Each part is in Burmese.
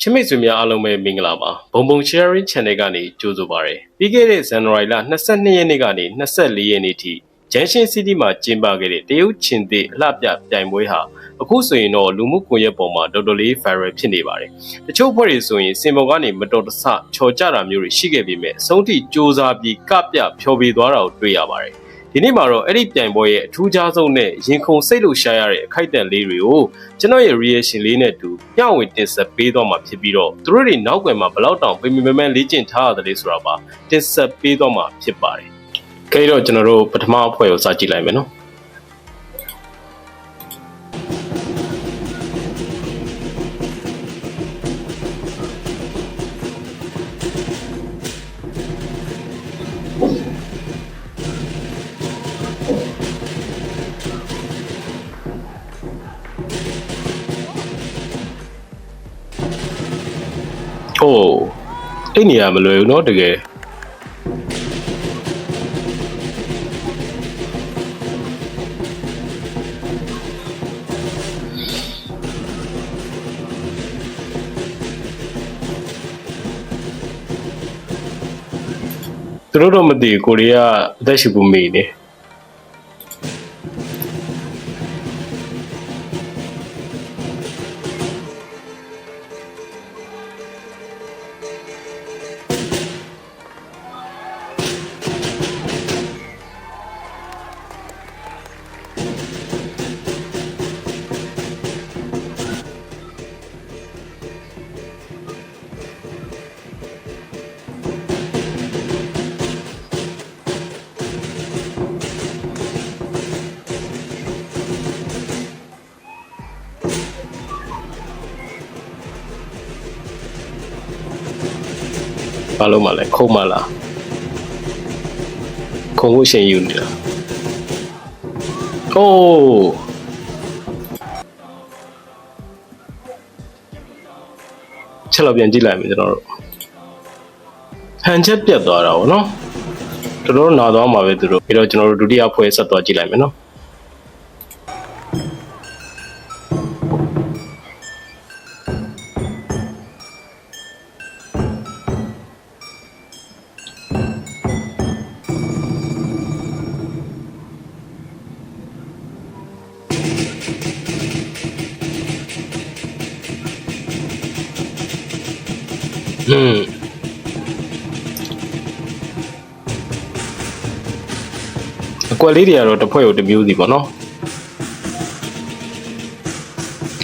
ချင်းမိတ်ဆွေများအားလုံးပဲမင်္ဂလာပါဘုံဘုံ sharing channel ကနေကြိုဆိုပါရစေပြီးခဲ့တဲ့ဇန်နဝါရီလ22ရက်နေ့ကနေ24ရက်နေ့ထိဂျန်ရှင်စီးတီးမှာကျင်းပခဲ့တဲ့တရုတ်ချင်းသစ်အလှပြပြိုင်ပွဲဟာအခုဆိုရင်တော့လူမှုကွန်ရက်ပေါ်မှာတော်တော်လေး viral ဖြစ်နေပါတယ်တချို့ဖွဲ့တွေဆိုရင်စင်ပေါ်ကနေမတော်တဆချော်ကြတာမျိုးတွေရှိခဲ့ပေမဲ့အဆုံးထိစ조사ပြီးကပြဖျော်ဖြေသွားတာကိုတွေ့ရပါတယ်ဒီနေ့မှာတော့အဲ့ဒီပြိုင်ပွဲရဲ့အထူးခြားဆုံးနဲ့ရင်ခုန်စိတ်လို့ရှာရတဲ့အခိုက်အတန့်လေးတွေကိုကျွန်တော်ရဲ့ reaction လေးနဲ့တူမျှဝေတင်ဆက်ပေးသွားမှာဖြစ်ပြီးတော့သူတို့တွေနောက်ကွယ်မှာဘယ်လောက်တောင်ပြင်ပန်းလေ့ကျင့်ထားရတယ်ဆိုတာပါတင်ဆက်ပေးသွားမှာဖြစ်ပါတယ်။ခေတော့ကျွန်တော်တို့ပထမအဖွဲ့ကိုစကြည့်လိုက်မယ်နော်။အိုးအဲ့နေရာမလွယ်ဘူးเนาะတကယ်သူတို့တော့မသိကိုရီးယားအသက်ရှူဖို့မေးနေဘာလို့မလဲခုံးမလားခုံးဖို့ရှင်ယူနေတာအိုးချက်တော့ပြန်ကြည့်လိုက်မယ်ကျွန်တော်တို့ဟန်ချက်ပြတ်သွားတာဗောနော်တော်တော်နာသွားမှာပဲသူတို့ပြီးတော့ကျွန်တော်တို့ဒုတိယဖွဲ့ဆက်သွားကြည့်လိုက်မယ်နော်အကွက်လေးတွေကတော့တစ်ဖွဲ့ကိုတစ်မျိုးစီပေါ့နော်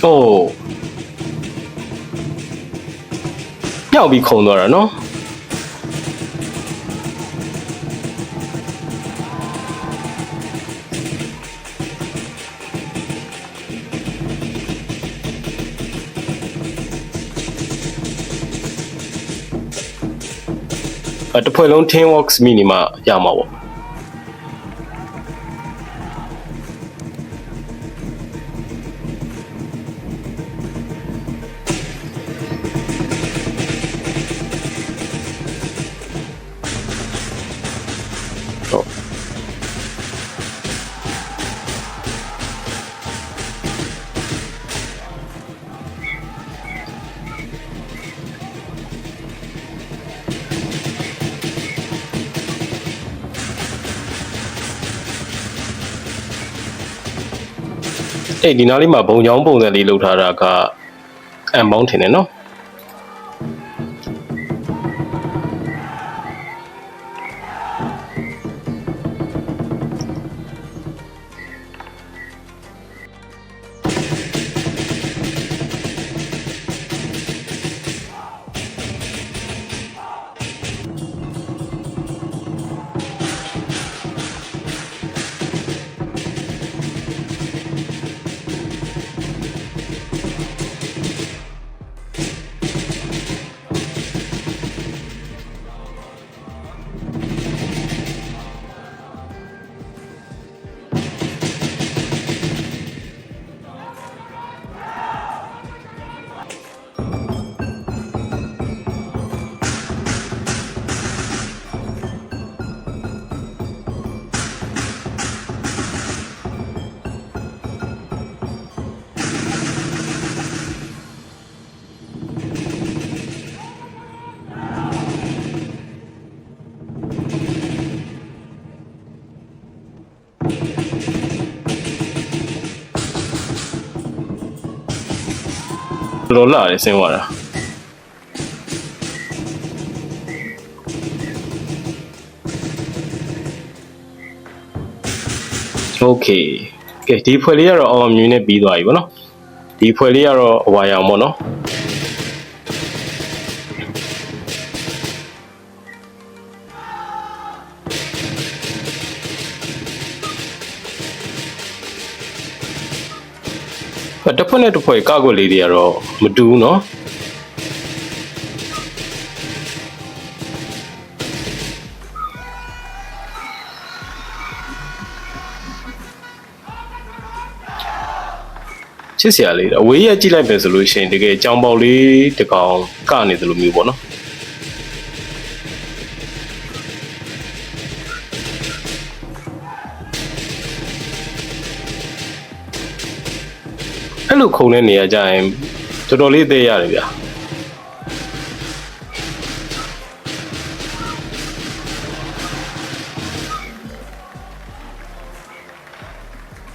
အိုးညှောက်ပြီးခုံသွားတာနော်တစ်ဖွဲ့လုံး team works မိနေမှရမှာပေါ့အဲ့ဒီနားလေးမှာဘုံချောင်းပုံစံလေးလုပ်ထားတာကအမ်ပေါင်းထင်တယ်နော် တော်လာတယ်ဆင်းသွားတာโอเคကဲဒီဖွဲ့လေးကတော့အောင်မြင်နေပြီးသွားပြီဗောနော်ဒီဖွဲ့လေးကတော့အဝါရောင်ဗောနော်တစ်ဖွဲ့နဲ့တစ်ဖွဲ့ကောက်ွက်လေးတွေကတော့မတူဘူးเนาะချစ်စရာလေးအဝေးရကြည့်လိုက်ပဲဆိုလို့ရှိရင်တကယ်အကြောင်းပေါက်လေးတစ်ကောင်ကနေတယ်လို့မျိုးပေါ့เนาะအဲ့လိုခုံတဲ့နေရာကြရင်တော်တော်လေးသေးရတယ်ဗျာ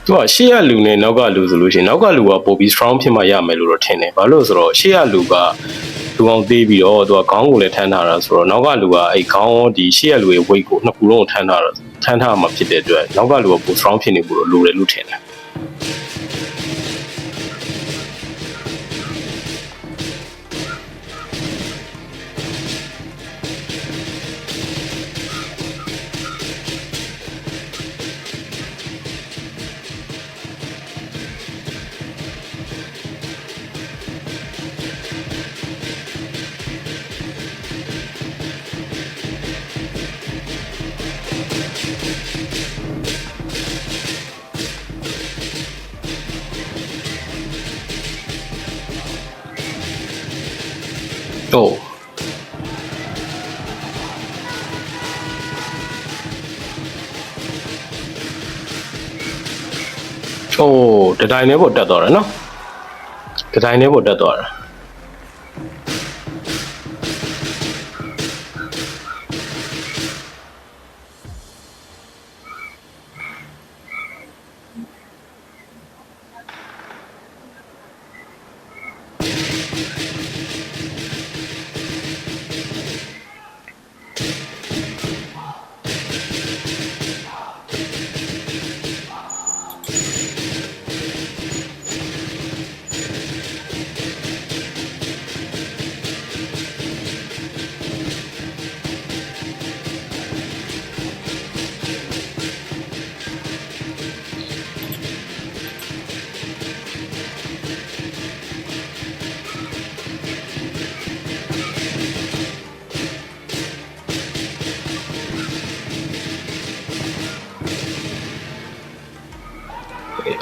သူကရှေ့ရလူနဲ့နောက်ကလူဆိုလို့ရှိရင်နောက်ကလူကပိုပြီး strong ဖြစ်မှရမယ်လို့တော့ထင်တယ်ဘာလို့ဆိုတော့ရှေ့ရလူကလူအောင်သေးပြီးတော့သူကခေါင်းကိုလည်းထမ်းထားတာဆိုတော့နောက်ကလူကအဲ့ခေါင်းဒီရှေ့ရလူရဲ့ weight ကိုနှစ်ခုလုံးကိုထမ်းထားမှာဖြစ်တဲ့အတွက်နောက်ကလူကပို strong ဖြစ်နေဖို့လိုတယ်လို့ထင်တယ်โอ้တတိုင်းနဲ့ပေါ်တက်သွားတယ်နော်တတိုင်းနဲ့ပေါ်တက်သွားတာ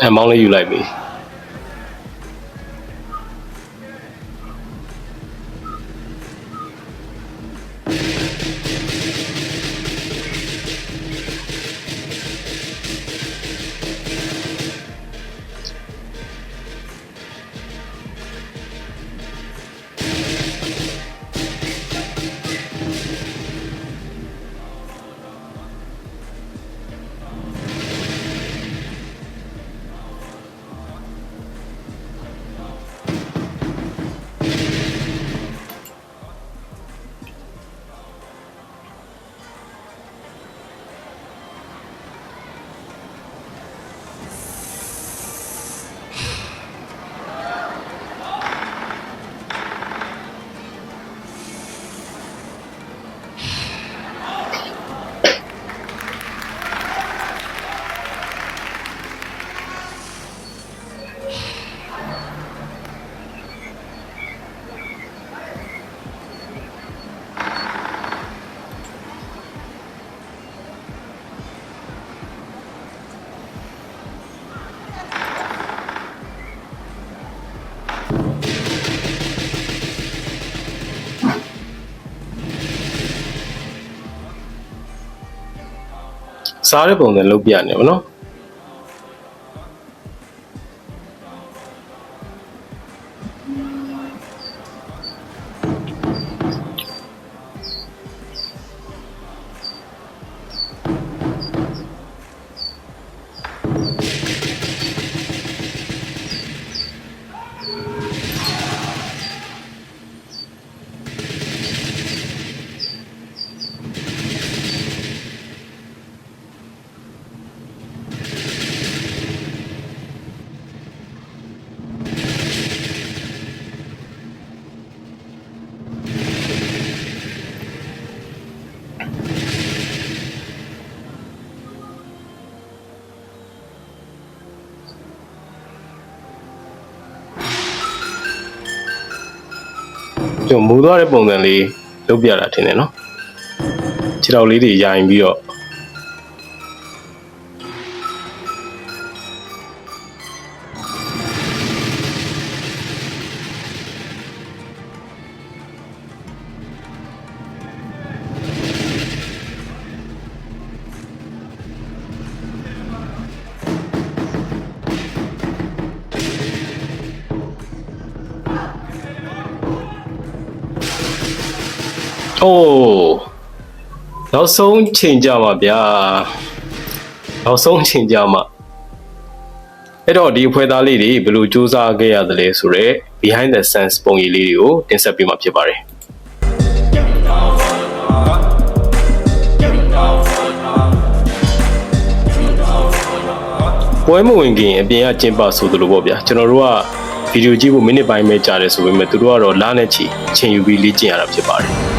အမောင်းလေးယူလိုက်ပြီစားတဲ့ပုံစံလုပ်ပြနေပါနော် ကျွန်တော်မူသွားတဲ့ပုံစံလေးလုပ်ပြတာထင်တယ်နော်ခြေထောက်လေးတွေယာရင်ပြီးတော့အိုးနောက်ဆုံးချိန်ကြမှာဗျာနောက်ဆုံးချိန်ကြမှာအဲ့တော့ဒီအဖွဲ့သားလေးတွေဘယ်လိုစူးစမ်းခဲ့ရသလဲဆိုတော့ behind the scenes ပုံရိပ်လေးတွေကိုတင်ဆက်ပေးမှာဖြစ်ပါတယ်ပွဲမဝင်ခင်အပြင်ကကျင်းပဆိုသလိုပေါ့ဗျာကျွန်တော်တို့ကဗီဒီယိုကြည့်ဖို့မိနစ်ပိုင်းပဲကြာတယ်ဆိုပေမဲ့သူတို့ကတော့လနဲ့ချီချိန်ယူပြီးလေ့ကျင့်ရတာဖြစ်ပါတယ်